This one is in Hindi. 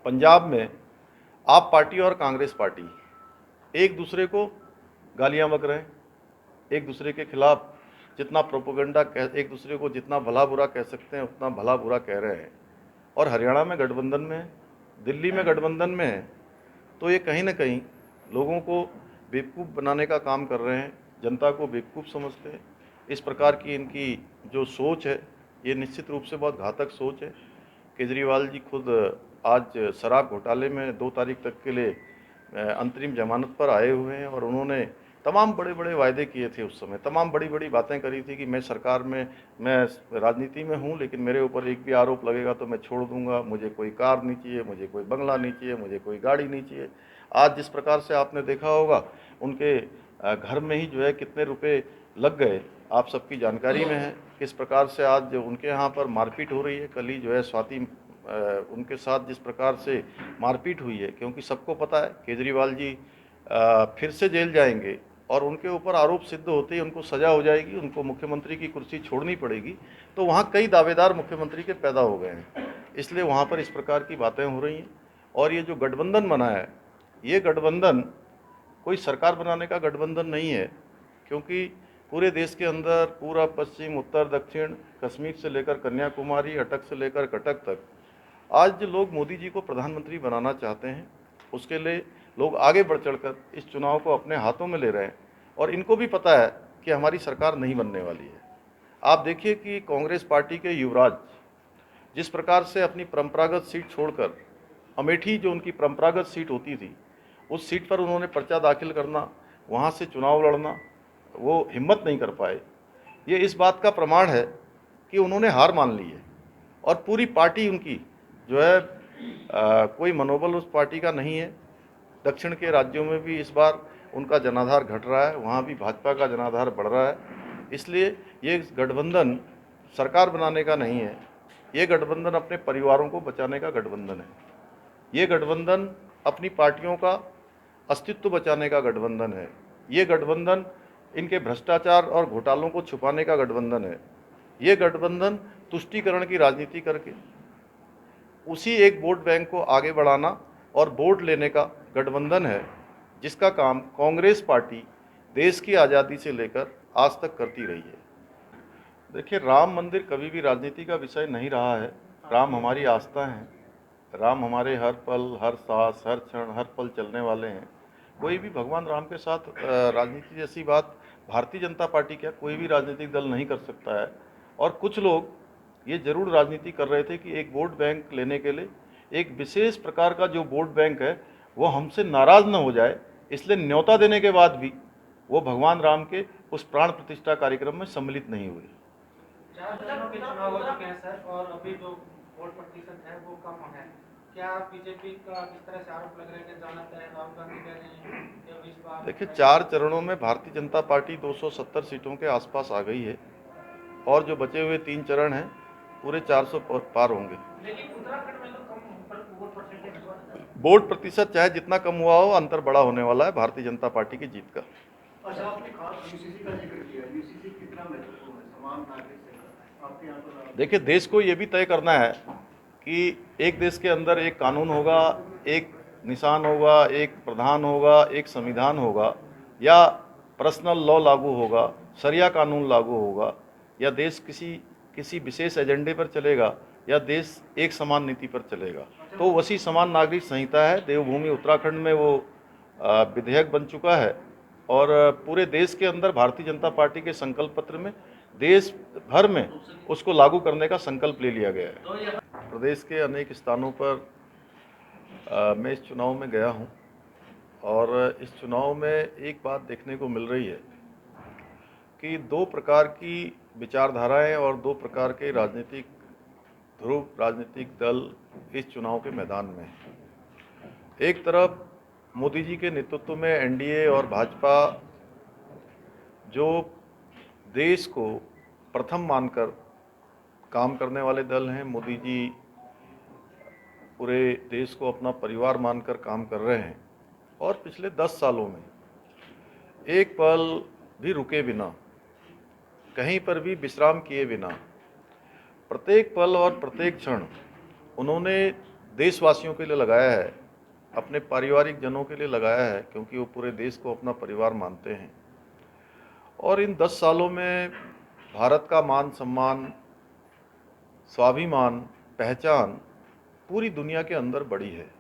पंजाब में आप पार्टी और कांग्रेस पार्टी एक दूसरे को गालियां बक रहे हैं, एक दूसरे के खिलाफ जितना प्रोपोगंडा एक दूसरे को जितना भला बुरा कह सकते हैं उतना भला बुरा कह रहे हैं। और हरियाणा में गठबंधन में है, दिल्ली में गठबंधन में है, तो ये कहीं ना कहीं लोगों को बेवकूफ़ बनाने का काम कर रहे हैं, जनता को बेवकूफ़ समझते हैं। इस प्रकार की इनकी जो सोच है ये निश्चित रूप से बहुत घातक सोच है। केजरीवाल जी खुद आज शराब घोटाले में 2 तारीख तक के लिए अंतरिम जमानत पर आए हुए हैं और उन्होंने तमाम बड़े बड़े वायदे किए थे। उस समय तमाम बड़ी बड़ी बातें करी थी कि मैं सरकार में, मैं राजनीति में हूँ, लेकिन मेरे ऊपर एक भी आरोप लगेगा तो मैं छोड़ दूंगा, मुझे कोई कार नहीं चाहिए, मुझे कोई बंगला नहीं चाहिए, मुझे कोई गाड़ी नहीं चाहिए। आज जिस प्रकार से आपने देखा होगा उनके घर में ही जो है कितने रुपए लग गए, आप सबकी जानकारी में है। किस प्रकार से आज उनके यहाँ पर मारपीट हो रही है। कल ही जो है स्वाति उनके साथ जिस प्रकार से मारपीट हुई है, क्योंकि सबको पता है केजरीवाल जी फिर से जेल जाएंगे और उनके ऊपर आरोप सिद्ध होते ही उनको सज़ा हो जाएगी, उनको मुख्यमंत्री की कुर्सी छोड़नी पड़ेगी। तो वहाँ कई दावेदार मुख्यमंत्री के पैदा हो गए हैं, इसलिए वहाँ पर इस प्रकार की बातें हो रही हैं। और ये जो गठबंधन बना है, ये गठबंधन कोई सरकार बनाने का गठबंधन नहीं है, क्योंकि पूरे देश के अंदर पूरा पश्चिम, उत्तर, दक्षिण, कश्मीर से लेकर कन्याकुमारी, अटक से लेकर कटक तक आज लोग मोदी जी को प्रधानमंत्री बनाना चाहते हैं। उसके लिए लोग आगे बढ़ चढ़कर इस चुनाव को अपने हाथों में ले रहे हैं और इनको भी पता है कि हमारी सरकार नहीं बनने वाली है। आप देखिए कि कांग्रेस पार्टी के युवराज जिस प्रकार से अपनी परंपरागत सीट छोड़कर अमेठी, जो उनकी परंपरागत सीट होती थी, उस सीट पर उन्होंने पर्चा दाखिल करना, वहाँ से चुनाव लड़ना, वो हिम्मत नहीं कर पाए। ये इस बात का प्रमाण है कि उन्होंने हार मान ली है और पूरी पार्टी उनकी जो है कोई मनोबल उस पार्टी का नहीं है। दक्षिण के राज्यों में भी इस बार उनका जनाधार घट रहा है, वहाँ भी भाजपा का जनाधार बढ़ रहा है। इसलिए ये गठबंधन सरकार बनाने का नहीं है, ये गठबंधन अपने परिवारों को बचाने का गठबंधन है। ये गठबंधन अपनी पार्टियों का अस्तित्व बचाने का गठबंधन है। ये गठबंधन इनके भ्रष्टाचार और घोटालों को छुपाने का गठबंधन है। ये गठबंधन तुष्टीकरण की राजनीति करके उसी एक वोट बैंक को आगे बढ़ाना और वोट लेने का गठबंधन है, जिसका काम कांग्रेस पार्टी देश की आज़ादी से लेकर आज तक करती रही है। देखिए, राम मंदिर कभी भी राजनीति का विषय नहीं रहा है। राम हमारी आस्था है, राम हमारे हर पल, हर सांस, हर क्षण, हर पल चलने वाले हैं। कोई भी भगवान राम के साथ राजनीति जैसी बात भारतीय जनता पार्टी क्या कोई भी राजनीतिक दल नहीं कर सकता है। और कुछ लोग ये जरूर राजनीति कर रहे थे कि एक वोट बैंक लेने के लिए एक विशेष प्रकार का जो वोट बैंक है वो हमसे नाराज न हो जाए, इसलिए न्योता देने के बाद भी वो भगवान राम के उस प्राण प्रतिष्ठा कार्यक्रम में सम्मिलित नहीं हुए। 4 चरणों के चुनाव हो चुके हैं सर, और अभी जो वोट प्रतिशत है वो कम है। क्या बीजेपी का किस तरह से आरोप लग रहे हैं कि जानते हैं राहुल गांधी कह रहे हैं कि इस बार? देखिए, 4 चरणों में भारतीय जनता पार्टी 270 सीटों के आसपास आ गई है और जो बचे हुए 3 चरण हैं पूरे 400 पार होंगे। लेकिन उत्तराखंड में तो कम वोट परसेंटेज हुआ है। वोट प्रतिशत चाहे जितना कम हुआ हो, अंतर बड़ा होने वाला है भारतीय जनता पार्टी की जीत का। अच्छा, आपने खास यूसीसी का जिक्र किया। यूसीसी कितना महत्वपूर्ण है समान नागरिक से आपके यहाँ तो? देखिए, देश को ये भी तय करना है कि एक देश के अंदर एक कानून होगा, एक निशान होगा, एक प्रधान होगा, एक संविधान होगा, या पर्सनल लॉ लागू होगा, शरिया कानून लागू होगा, या देश किसी विशेष एजेंडे पर चलेगा, या देश एक समान नीति पर चलेगा। तो वही समान नागरिक संहिता है, देवभूमि उत्तराखंड में वो विधेयक बन चुका है और पूरे देश के अंदर भारतीय जनता पार्टी के संकल्प पत्र में देश भर में उसको लागू करने का संकल्प ले लिया गया है। प्रदेश के अनेक स्थानों पर मैं इस चुनाव में गया हूं और इस चुनाव में एक बात देखने को मिल रही है कि 2 प्रकार की विचारधाराएं और 2 प्रकार के राजनीतिक ध्रुव, राजनीतिक दल इस चुनाव के मैदान में हैं। एक तरफ मोदी जी के नेतृत्व में एनडीए और भाजपा जो देश को प्रथम मानकर काम करने वाले दल हैं। मोदी जी पूरे देश को अपना परिवार मानकर काम कर रहे हैं और पिछले 10 सालों में एक पल भी रुके बिना, कहीं पर भी विश्राम किए बिना, प्रत्येक पल और प्रत्येक क्षण उन्होंने देशवासियों के लिए लगाया है, अपने पारिवारिक जनों के लिए लगाया है, क्योंकि वो पूरे देश को अपना परिवार मानते हैं। और इन 10 सालों में भारत का मान सम्मान, स्वाभिमान, पहचान पूरी दुनिया के अंदर बढ़ी है।